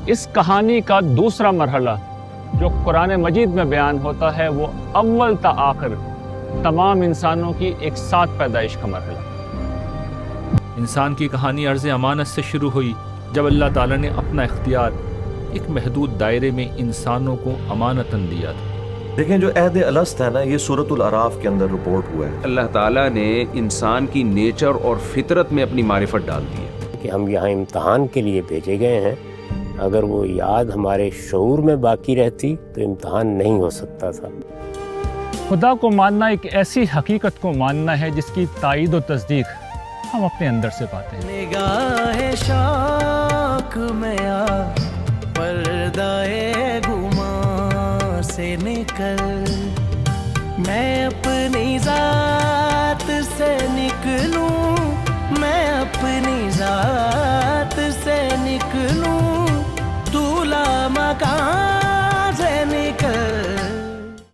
اس کہانی کا دوسرا مرحلہ جو قرآن مجید میں بیان ہوتا ہے وہ اول تا آخر تمام انسانوں کی ایک ساتھ پیدائش کا مرحلہ۔ انسان کی کہانی عرض امانت سے شروع ہوئی جب اللہ تعالیٰ نے اپنا اختیار ایک محدود دائرے میں انسانوں کو امانتاً دیا تھا۔ دیکھیں جو عہد الست ہے نا، یہ سورۃ الاعراف کے اندر رپورٹ ہوا ہے۔ اللہ تعالیٰ نے انسان کی نیچر اور فطرت میں اپنی معرفت ڈال دی ہے کہ ہم یہاں امتحان کے لیے بھیجے گئے ہیں، اگر وہ یاد ہمارے شعور میں باقی رہتی تو امتحان نہیں ہو سکتا تھا۔ خدا کو ماننا ایک ایسی حقیقت کو ماننا ہے جس کی تائید و تصدیق ہم اپنے اندر سے پاتے ہیں۔ نگاہ شوق میں